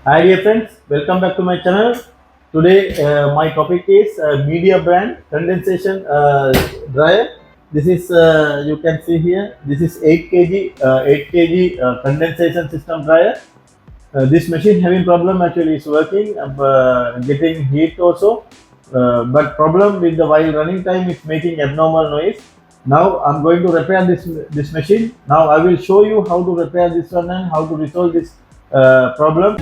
Hi dear friends, welcome back to my channel. Today my topic is Midea brand condensation dryer. This is you can see here. This is 8 kg condensation system dryer. This machine having problem actually is working, getting heat also. But problem with the while running time it's making abnormal noise. Now I'm going to repair this machine. Now I will show you how to repair this one and how to resolve this problem.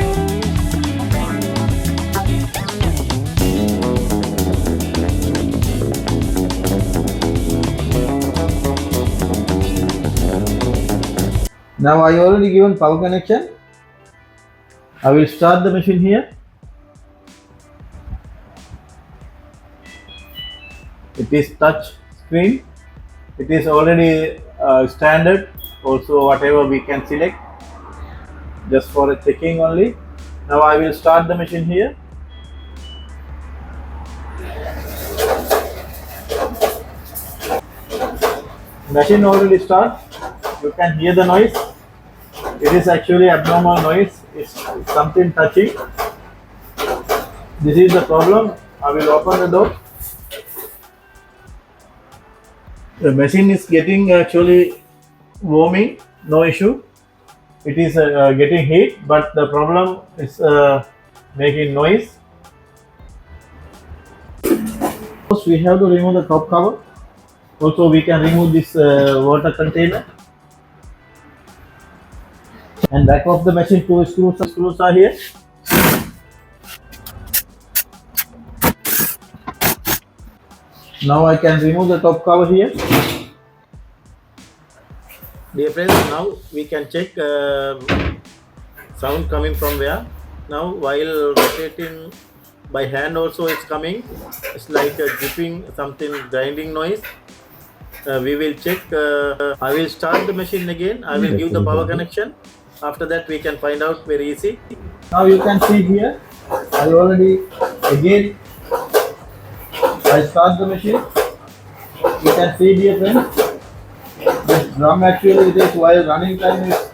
Now I already given power connection. I will start the machine here. It is touch screen. It is already standard. Also whatever we can select just for a checking only. Now I will start the machine here. Machine already start. You can hear the noise. It is actually abnormal noise. It's something touching. This is the problem. I will open the door. The machine is getting actually warming. No issue. It is getting heat, but the problem is making noise. First, we have to remove the top cover. Also, we can remove this water container. And back of the machine, two screws are here. Now I can remove the top cover here. Dear friends, now we can check sound coming from where. Now while rotating by hand also it's coming. It's like a dripping, something grinding noise. We will check. I will start the machine again. I will give the power connection. After that we can find out very easy. Now you can see here. I already again. I start the machine. You can see dear friends. This drum actually it is while running time is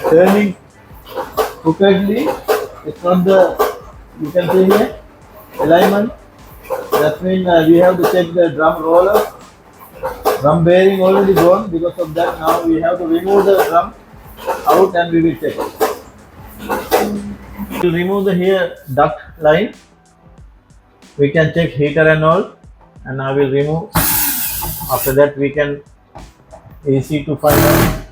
turning crookedly. It's not the you can see here alignment. That means we have to check the drum roller. Drum bearing already gone. Because of that now we have to remove the drum out and we will check. To remove the here duct line, we can check heater and all, and I will remove. After that we can easy to find out.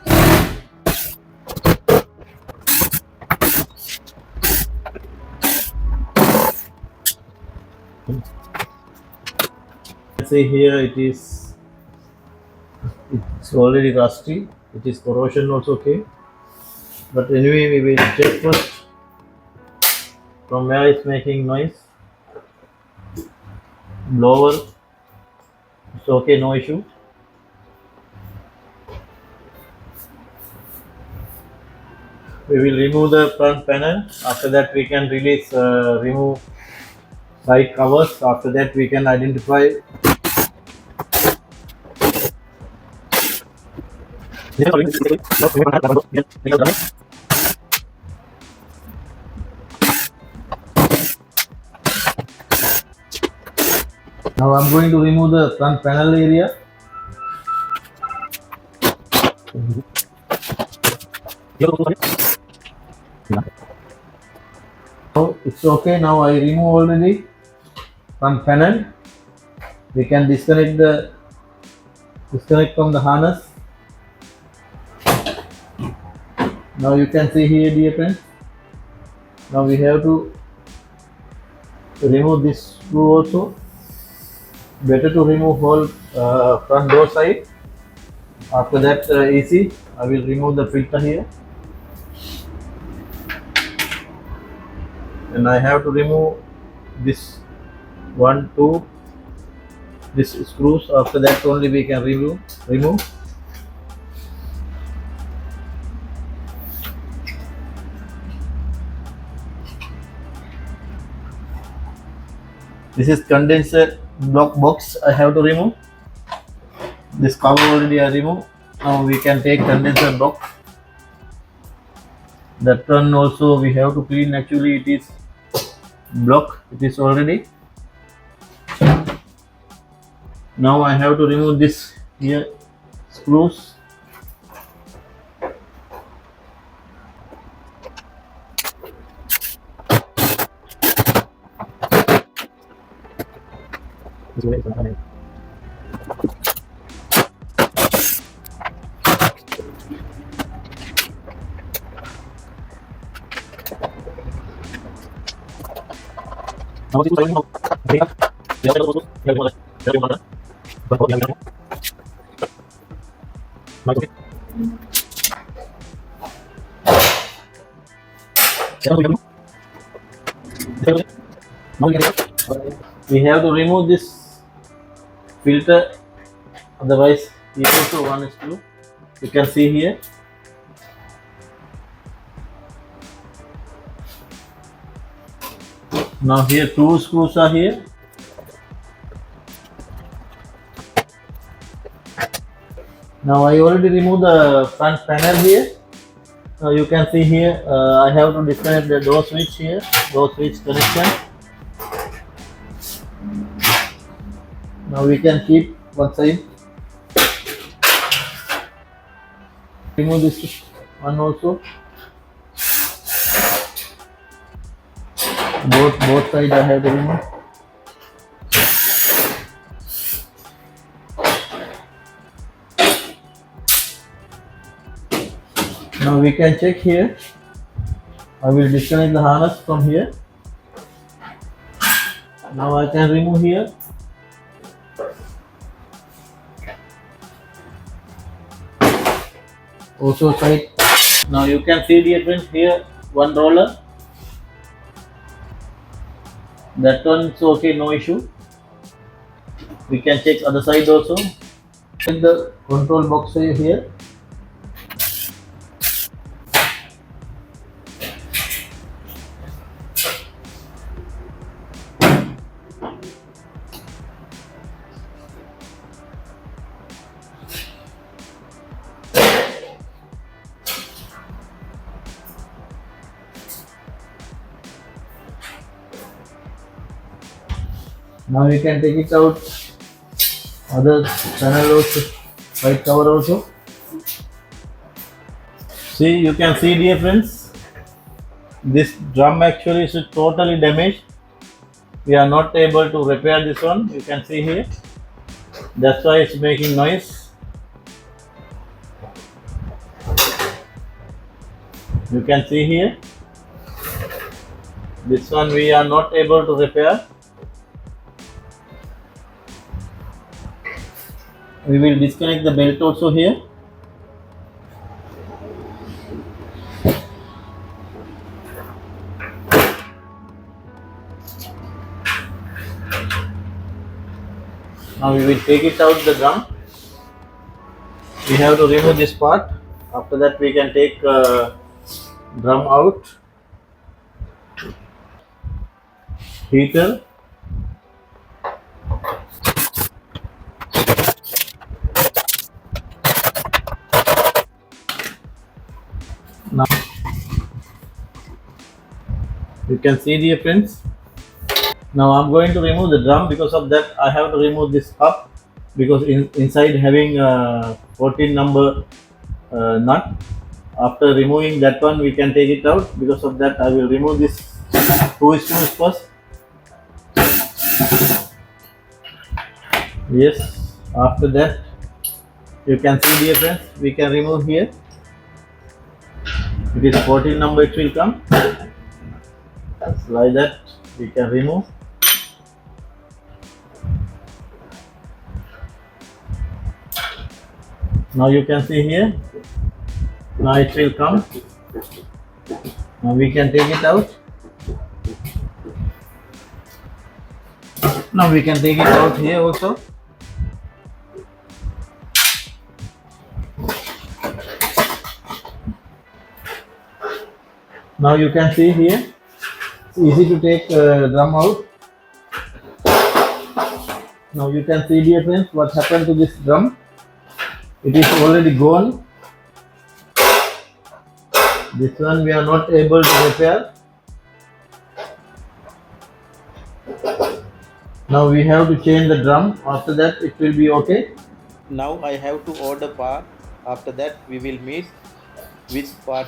See here it's already rusty. It is corrosion also okay. But anyway we will check first from where it's making noise. Blower. It's okay, no issue. We will remove the front panel. After that we can release, remove side covers. After that we can identify. Now I'm going to remove the front panel area. Now it's okay. Now I remove already front panel. We can disconnect from the harness. Now you can see here dear friends. Now we have to remove this screw also. Better to remove whole front door side. After that easy. I will remove the filter here. And I have to remove this 1, 2 this screws. After that only we can remove. This is condenser block box. I have to remove. This cover already I remove. Now we can take condenser block. That one also we have to clean. Actually it is blocked, it is already. Now I have to remove this here screws. We have to remove this filter, otherwise here also one screw. You can see here. Now here two screws are here. Now I already removed the front panel here. Now you can see here, I have to disconnect the door switch here, door switch connection. Now we can keep one side. Remove this one also. Both sides I have to remove. Now we can check here. I will disconnect the harness from here. Now I can remove here. Also side. Now you can see the friends here one roller. That one is okay, no issue. We can check other side also. Check the control box here. Now we can take it out. Other panel also, white cover also. See, you can see dear friends, this drum actually is totally damaged. We are not able to repair this one. You can see here. That's why it's making noise. You can see here. This one we are not able to repair. We will disconnect the belt also here. Now we will take it out the drum. We have to remove this part. After that we can take drum out. Heater. Now you can see dear friends. Now I'm going to remove the drum. Because of that I have to remove this hub, because inside having 14 number nut. After removing that one we can take it out. Because of that I will remove this two screws first. Yes, after that you can see dear friends, we can remove here. It is 14 number, it will come. Like that we can remove. Now you can see here. Now it will come. Now we can take it out. Now we can take it out here also. Now you can see here, it's easy to take drum out. Now you can see dear friends what happened to this drum. It is already gone. This one we are not able to repair. Now we have to change the drum. After that it will be okay. Now I have to order part. After that we will meet with part.